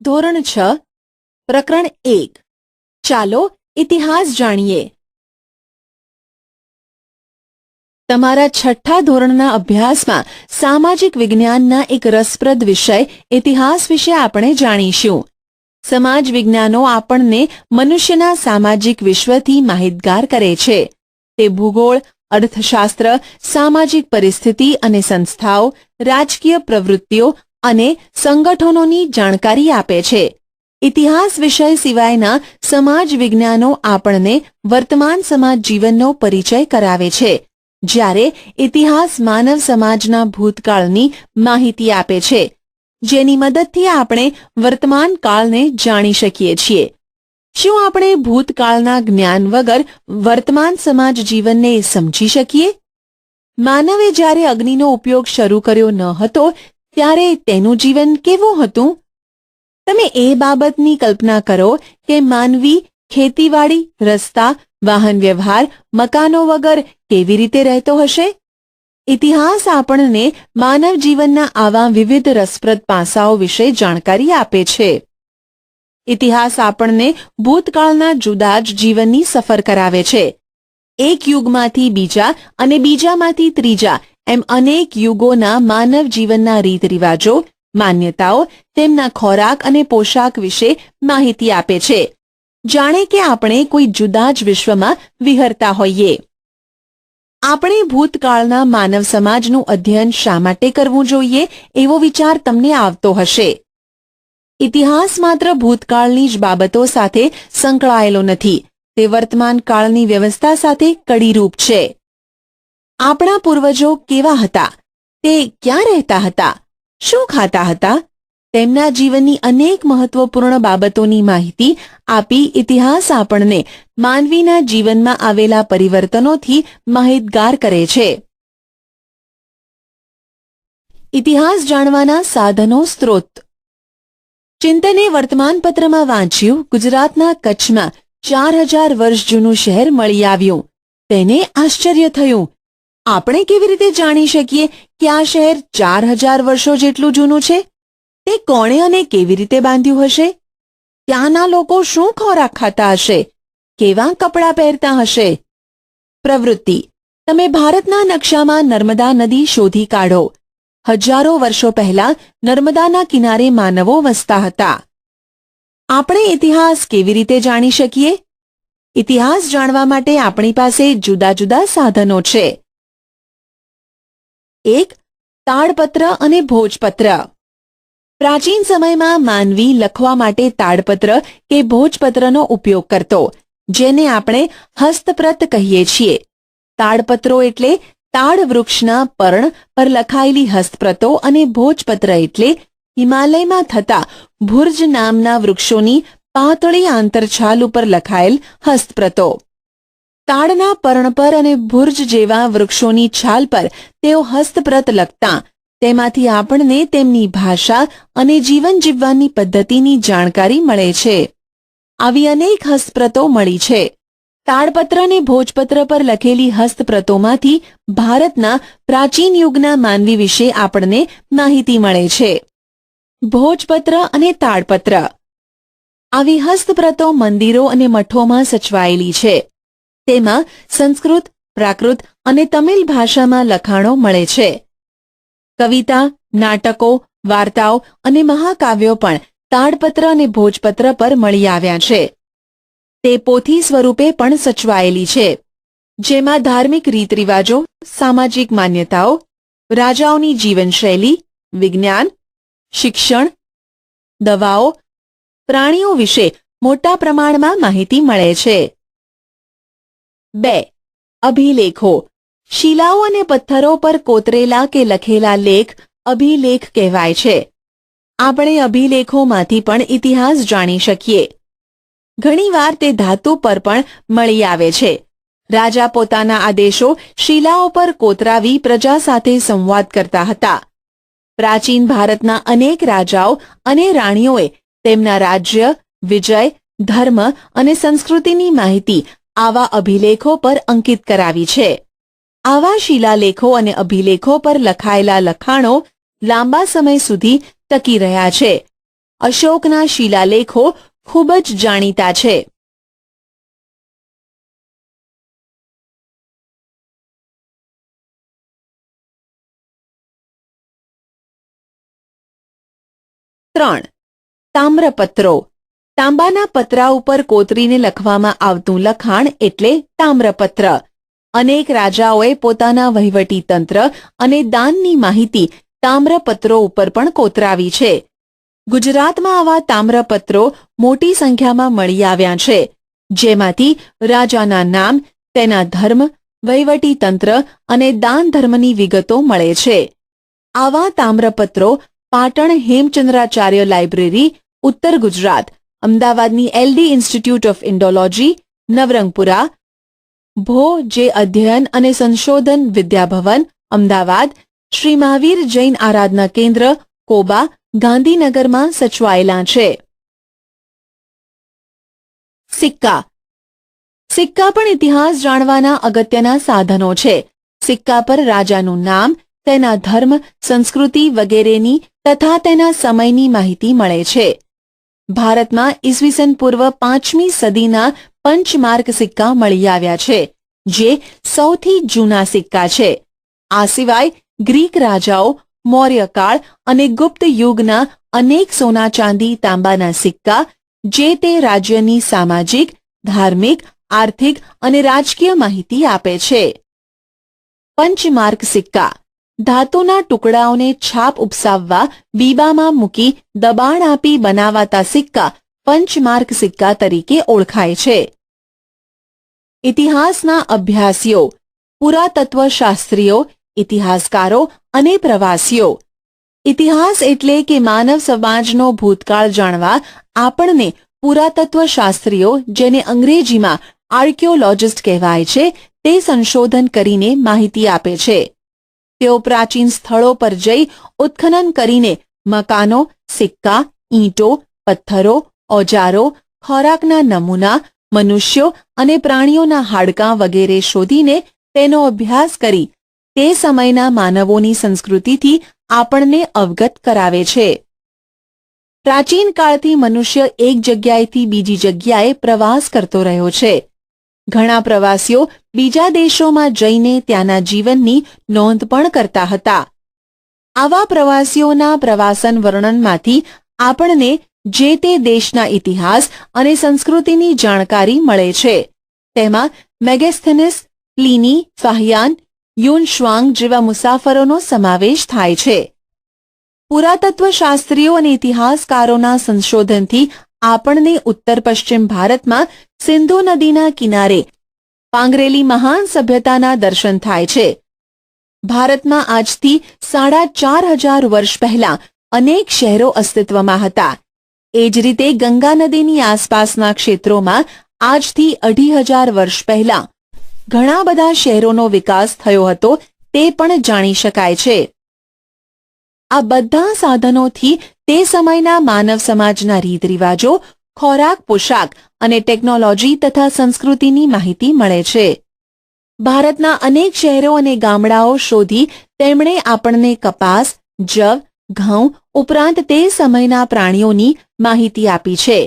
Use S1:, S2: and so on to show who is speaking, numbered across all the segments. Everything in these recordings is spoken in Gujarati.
S1: ધોરણ 6 પ્રકરણ 1 ચાલો ઇતિહાસ જાણીએ. તમારા છઠ્ઠા ધોરણના અભ્યાસમાં સામાજિક વિજ્ઞાનના એક રસપ્રદ વિષય ઇતિહાસ વિશે આપણે જાણીશું. સમાજ વિજ્ઞાનો આપણને મનુષ્યના સામાજિક વિશ્વથી માહિતગાર કરે છે. તે ભૂગોળ, અર્થશાસ્ત્ર, સામાજિક પરિસ્થિતિ અને સંસ્થાઓ, રાજકીય પ્રવૃત્તિઓ અને સંગઠનોની જાણકારી આપે છે. ઇતિહાસ વિષય સિવાયના સમાજ વિજ્ઞાનો આપણને વર્તમાન સમાજ જીવનનો પરિચય કરાવે છે, જ્યારે ઇતિહાસ માનવ સમાજના ભૂતકાળની માહિતી આપે છે, જેની મદદથી આપણે વર્તમાન કાળને જાણી શકીએ છીએ. શું આપણે ભૂતકાળના જ્ઞાન વગર વર્તમાન સમાજ જીવનને સમજી શકીએ? માનવે જ્યારે અગ્નિનો ઉપયોગ શરૂ કર્યો ન હતો ત્યારે તેનું જીવન કેવું હતું? તમે એ બાબતની કલ્પના કરો કે માનવી ખેતીવાડી, રસ્તા, વાહન વ્યવહાર, મકાનો વગર કેવી રીતે રહેતો હશે? ઇતિહાસ આપણને માનવ જીવનના આવા વિવિધ રસપ્રદ પાસાઓ વિશે જાણકારી આપે છે. ઇતિહાસ આપણને ભૂતકાળના જુદા જ જીવનની સફર કરાવે છે. એક યુગમાંથી બીજા અને બીજામાંથી ત્રીજા એમ અનેક યુગોના માનવ જીવનના રીત રિવાજો, માન્યતાઓ, તેમના ખોરાક અને પોશાક વિશે માહિતી આપે છે, જાણે કે આપણે કોઈ જુદા જ વિશ્વમાં વિહરતા હોઈએ. આપણે ભૂતકાળના માનવ સમાજનું અધ્યયન શા માટે કરવું જોઈએ એવો વિચાર તમને આવતો હશે. ઇતિહાસ માત્ર ભૂતકાળની જ બાબતો સાથે સંકળાયેલો નથી, તે વર્તમાન કાળની વ્યવસ્થા સાથે કડીરૂપ છે. આપણા પૂર્વજો કેવા હતા? તે ક્યાં રહેતા હતા? શું ખાતા હતા? તેમના જીવનની અનેક મહત્વપૂર્ણ બાબતોની માહિતી આપી ઇતિહાસ આપણને માનવીના જીવનમાં આવેલા પરિવર્તનોથી માહિતગાર કરે છે. ઇતિહાસ જાણવાના સાધનો સ્ત્રોત. ચિંતને વર્તમાનપત્રમાં વાંચ્યું, ગુજરાતના કચ્છમાં 4000 વર્ષ જૂનું શહેર મળી આવ્યું. તેને આશ્ચર્ય થયું. આપણે કેવી રીતે જાણી શકીએ કે આ શહેર 4000 વર્ષો જેટલું જૂનું છે? તે કોણે અને કેવી રીતે બાંધ્યું હશે? ત્યાંના લોકો શું ખોરાક ખાતા હશે? કેવા કપડાં પહેરતા હશે? પ્રવૃત્તિ. તમે ભારતના નકશામાં નર્મદા નદી શોધી કાઢો. હજારો વર્ષો પહેલા નર્મદાના કિનારે માનવો વસતા હતા. આપણે ઇતિહાસ કેવી રીતે જાણી શકીએ? ઇતિહાસ જાણવા માટે આપણી પાસે જુદા જુદા સાધનો છે. 1. તાડપત્ર અને ભોજપત્ર. પ્રાચીન સમયમાં માનવી લખવા માટે તાડપત્ર કે ભોજપત્રનો ઉપયોગ કરતો, જેને આપણે હસ્તપ્રત કહીએ છીએ. તાડપત્રો એટલે તાડ વૃક્ષના પર્ણ પર લખાયેલી હસ્તપ્રતો અને ભોજપત્ર એટલે હિમાલયમાં થતા ભુર્જ નામના વૃક્ષોની પાતળી આંતરછાલ ઉપર લખાયેલ હસ્તપ્રતો. તાડના પર્ણ પર અને ભુર્જ જેવા વૃક્ષોની છાલ પર તેઓ હસ્તપ્રત લખતા. તેમાંથી આપણને તેમની ભાષા અને જીવન જીવવાની પદ્ધતિની જાણકારી મળે છે. આવી અનેક હસ્તપ્રતો મળી છે. તાડપત્ર અને ભોજપત્ર પર લખેલી હસ્તપ્રતોમાંથી ભારતના પ્રાચીન યુગના માનવી વિશે આપણને માહિતી મળે છે. ભોજપત્ર અને તાડપત્ર. આવી હસ્તપ્રતો મંદિરો અને મઠોમાં સચવાયેલી છે. તેમાં સંસ્કૃત, પ્રાકૃત અને તમિલ ભાષામાં લખાણો મળે છે. કવિતા, નાટકો, વાર્તાઓ અને મહાકાવ્યો પણ તાડપત્ર અને ભોજપત્ર પર મળી આવ્યા છે. તે પોથી સ્વરૂપે પણ સચવાયેલી છે, જેમાં ધાર્મિક રીત રિવાજો, સામાજિક માન્યતાઓ, રાજાઓની જીવનશૈલી, વિજ્ઞાન, શિક્ષણ, દવાઓ, પ્રાણીઓ વિશે મોટા પ્રમાણમાં માહિતી મળે છે. 2. અભિલેખો. શિલાઓ અને પથ્થરો પર કોતરેલા કે લખેલા લેખ અભિલેખ કહેવાય છે. આપણે અભિલેખોમાંથી પણ ઇતિહાસ જાણી શકીએ. ઘણીવાર તે ધાતુ પર પણ મળી આવે છે. રાજા પોતાના આદેશો શિલાઓ પર કોતરાવી પ્રજા સાથે સંવાદ કરતા હતા. પ્રાચીન ભારતના અનેક રાજાઓ અને રાણીઓએ તેમના રાજ્ય, વિજય, ધર્મ અને સંસ્કૃતિની માહિતી આવા અભિલેખો પર અંકિત કરાવી છે. આવા શિલાલેખો અને અભિલેખો પર લખાયેલા લખાણો લાંબા સમય સુધી ટકી રહ્યા છે. અશોકના શિલાલેખો ખૂબ જ જાણીતા છે. ત્રણ. તામ્રપત્રો. તાંબાના પતરા ઉપર કોતરીને લખવામાં આવતું લખાણ એટલે તામ્રપત્ર. અનેક રાજાઓએ પોતાના વહીવટી તંત્ર અને દાનની માહિતી તામ્રપત્રો ઉપર પણ કોતરાવી છે. ગુજરાતમાં આવા તામ્રપત્રો મોટી સંખ્યામાં મળી આવ્યા છે, જેમાંથી રાજાના નામ, તેના ધર્મ, વહીવટી તંત્ર અને દાન ધર્મની વિગતો મળે છે. આવા તામ્રપત્રો પાટણ હેમચંદ્રાચાર્ય લાઇબ્રેરી, ઉત્તર ગુજરાત, અમદાવાદની LD institute of Indology, Navrangpura, ભો જે અધ્યયન અને સંશોધન વિદ્યાભવન, અમદાવાદ, શ્રી મહાવીર જૈન આરાધના કેન્દ્ર, કોબા, ગાંધીનગરમાં સચવાયેલા છે. સિક્કા. સિક્કા પણ ઇતિહાસ જાણવાના અગત્યના સાધનો છે. સિક્કા પર રાજાનું નામ, તેના ધર્મ, સંસ્કૃતિ વગેરેની તથા તેના સમયની માહિતી મળે છે. ભારતમાં ઈસવીસન પૂર્વ 5મી સદીના પંચમાર્ક સિક્કા મળી આવ્યા છે, જે સૌથી જૂના સિક્કા છે. આ સિવાય ગ્રીક રાજાઓ, મૌર્યકાળ અને ગુપ્ત યુગના અનેક સોના ચાંદી તાંબાના સિક્કા જે તે રાજ્યની સામાજિક, ધાર્મિક, આર્થિક અને રાજકીય માહિતી આપે છે. પંચમાર્ક સિક્કા. ધાતુના ટુકડાઓને છાપ ઉપસાવવા બીબામાં મૂકી દબાણ આપી બનાવાતા સિક્કા પંચમાર્ક સિક્કા તરીકે ઓળખાય છે. ઇતિહાસના અભ્યાસીઓ, પુરાતત્વશાસ્ત્રીઓ, ઇતિહાસકારો અને પ્રવાસીઓ. ઇતિહાસ એટલે કે માનવ સમાજનો ભૂતકાળ જાણવા આપણને પુરાતત્વશાસ્ત્રીઓ, જેને અંગ્રેજીમાં આર્કિયોલોજિસ્ટ કહેવાય છે, તે સંશોધન કરીને માહિતી આપે છે. તેઓ પ્રાચીન સ્થળો પર જઈ ઉત્ખનન કરીને મકાનો, સિક્કા, ઈંટો, પથ્થરો, ઓજારો, ખોરાકના નમૂના, મનુષ્યો અને પ્રાણીઓના હાડકાં વગેરે શોધીને તેનો અભ્યાસ કરી તે સમયના માનવોની સંસ્કૃતિથી આપણને અવગત કરાવે છે. પ્રાચીન કાળથી મનુષ્ય એક જગ્યાએથી બીજી જગ્યાએ પ્રવાસ કરતો રહ્યો છે. ઘણા પ્રવાસીઓ બીજા દેશોમાં જઈને ત્યાંના જીવનની નોંધ પણ કરતા હતા. આવા પ્રવાસીઓના પ્રવાસન વર્ણનમાંથી આપણને જે તે દેશના ઇતિહાસ અને સંસ્કૃતિની જાણકારી મળે છે. તેમાં મેગેસ્થેનિસ, પ્લિની, ફાહિયાન, યુન શ્વાંગ જેવા મુસાફરોનો સમાવેશ થાય છે. પુરાતત્વશાસ્ત્રીઓ અને ઇતિહાસકારોના સંશોધનથી આપણને ઉત્તર પશ્ચિમ ભારતમાં સિંધુ નદીના કિનારે પાંગરેલી મહાન સભ્યતાના દર્શન થાય છે. ભારતમાં આજથી 4,500 વર્ષ પહેલા અનેક શહેરો અસ્તિત્વમાં હતા. એ જ રીતે ગંગા નદીની આસપાસના ક્ષેત્રોમાં આજથી 2,500 વર્ષ પહેલા ઘણા બધા શહેરોનો વિકાસ થયો હતો, તે પણ જાણી શકાય છે. આ બધા સાધનોથી તે સમયના માનવ સમાજના રીત રિવાજો, ખોરાક, પોશાક અને ટેકનોલોજી તથા સંસ્કૃતિની માહિતી મળે છે. ભારતના અનેક શહેરો અને ગામડાઓ શોધી તેમણે આપણને કપાસ, જવ, ઘઉં ઉપરાંત તે સમયના પ્રાણીઓની માહિતી આપી છે.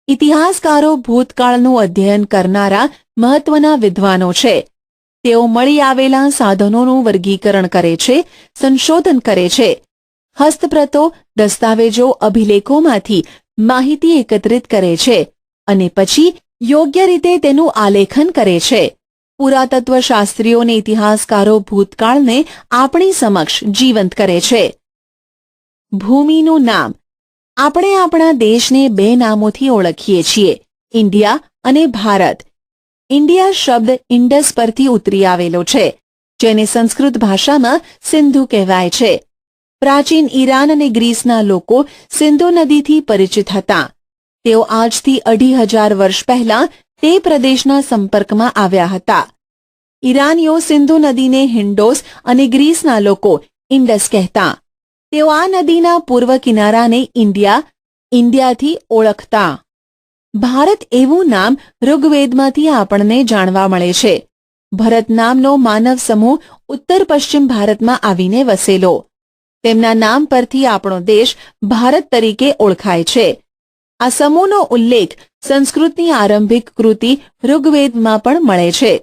S1: ઇતિહાસકારો ભૂતકાળનું અધ્યયન કરનારા મહત્વના વિદ્વાનો છે. તેઓ મળી આવેલા સાધનોનું વર્ગીકરણ કરે છે, સંશોધન કરે છે. હસ્તપ્રતો, દસ્તાવેજો, અભિલેખોમાંથી માહિતી એકત્રિત કરે છે અને પછી યોગ્ય રીતે તેનું આલેખન કરે છે. પુરાતત્વશાસ્ત્રીઓ અને ઇતિહાસકારો ભૂતકાળને આપણી સમક્ષ જીવંત કરે છે. ભૂમિનું નામ. આપણે આપણા દેશને 2 નામોથી ઓળખીએ છીએ, ઇન્ડિયા અને ભારત. ઇન્ડિયા શબ્દ ઇન્ડસ પરથી ઉતરી આવેલો છે, જેને સંસ્કૃત ભાષામાં સિંધુ કહેવાય છે. પ્રાચીન ઈરાન અને ગ્રીસના લોકો સિંધુ નદીથી પરિચિત હતા. તેઓ આજથી 2,500 વર્ષ પહેલા તે પ્રદેશના સંપર્કમાં આવ્યા હતા. ઈરાનીઓ સિંધુ નદીને હિન્ડોસ અને ગ્રીસના લોકો ઇન્ડસ કહેતા. તેઓ આ નદીના પૂર્વ કિનારાને ઇન્ડિયાથી ઓળખતા. ભારત એવું નામ ઋગ્વેદમાંથી આપણને જાણવા મળે છે. ભરત નામનો માનવ સમૂહ ઉત્તર પશ્ચિમ ભારતમાં આવીને વસેલો. તેમના નામ પરથી આપણો દેશ ભારત તરીકે ઓળખાય છે. આ સમૂહનો ઉલ્લેખ સંસ્કૃતની આરંભિક કૃતિ ઋગ્વેદમાં પણ મળે છે.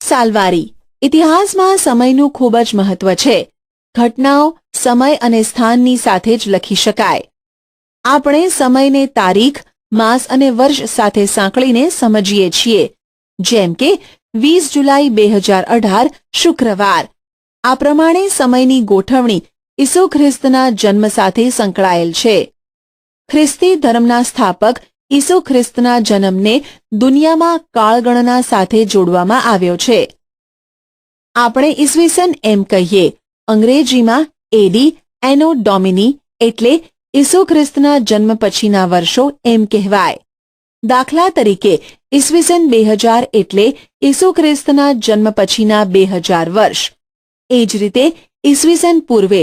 S1: સાલવારી. ઇતિહાસમાં સમયનું ખૂબ જ મહત્વ છે. ઘટનાઓ સમય અને સ્થાનની સાથે જ લખી શકાય. આપણે સમયને તારીખ, માસ અને વર્ષ સાથે સાંકળીને સમજીએ છીએ. જેમ કે 20 જુલાઈ 2018 શુક્રવાર. આ પ્રમાણે સમયની ગોઠવણી ઈસુ ખ્રિસ્તના જન્મ સાથે સંકળાયેલ છે. ખ્રિસ્તી ધર્મના સ્થાપક ઈસુ ખ્રિસ્તના જન્મને દુનિયામાં કાળગણના સાથે જોડવામાં આવ્યો છે. આપણે ઈસવીસન એમ કહીએ, અંગ્રેજીમાં એડી એનો ડોમિની એટલે ઈસુ ખ્રિસ્તના જન્મ પછીના વર્ષો એમ કહેવાય. દાખલા તરીકે ઈસવીસન 2000 એટલે ઈસુ ખ્રિસ્તના જન્મ પછીના 2000 વર્ષ. એ જ રીતે ઈસવીસન પૂર્વે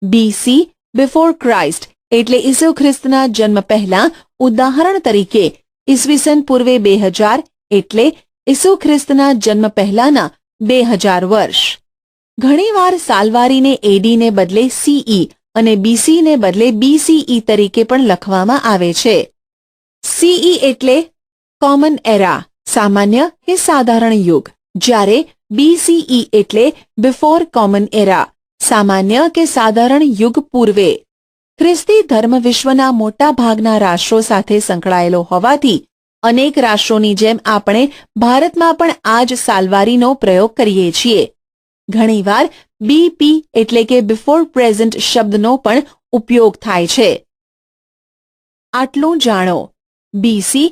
S1: બીસી બિફોર ક્રાઇસ્ટ એટલે ઈસુ ખ્રિસ્તના જન્મ પહેલા. ઉદાહરણ તરીકે ઈસવીસન પૂર્વે 2000 એટલે ઈસુ ખ્રિસ્તના જન્મ પહેલાના 2000 વર્ષ. ઘણીવાર સાલવારીને એડીને બદલે સીઈ અને બીસીને બદલે બીસીઈ તરીકે પણ લખવામાં આવે છે. સીઈ એટલે કોમન એરા, સામાન્ય કે સાધારણ યુગ, જ્યારે બીસીઈ એટલે બિફોર કોમન એરા, સામાન્ય કે સાધારણ યુગ પૂર્વે. ખ્રિસ્તી ધર્મ વિશ્વના મોટા ભાગના રાષ્ટ્રો સાથે સંકળાયેલો હોવાથી અનેક રાષ્ટ્રોની જેમ આપણે ભારતમાં પણ આ જ સાલવારીનો પ્રયોગ કરીએ છીએ. ઘણીવાર બીપી એટલે કે બિફોર પ્રેઝન્ટ શબ્દનો પણ ઉપયોગ થાય છે. આટલું જાણો. બીસી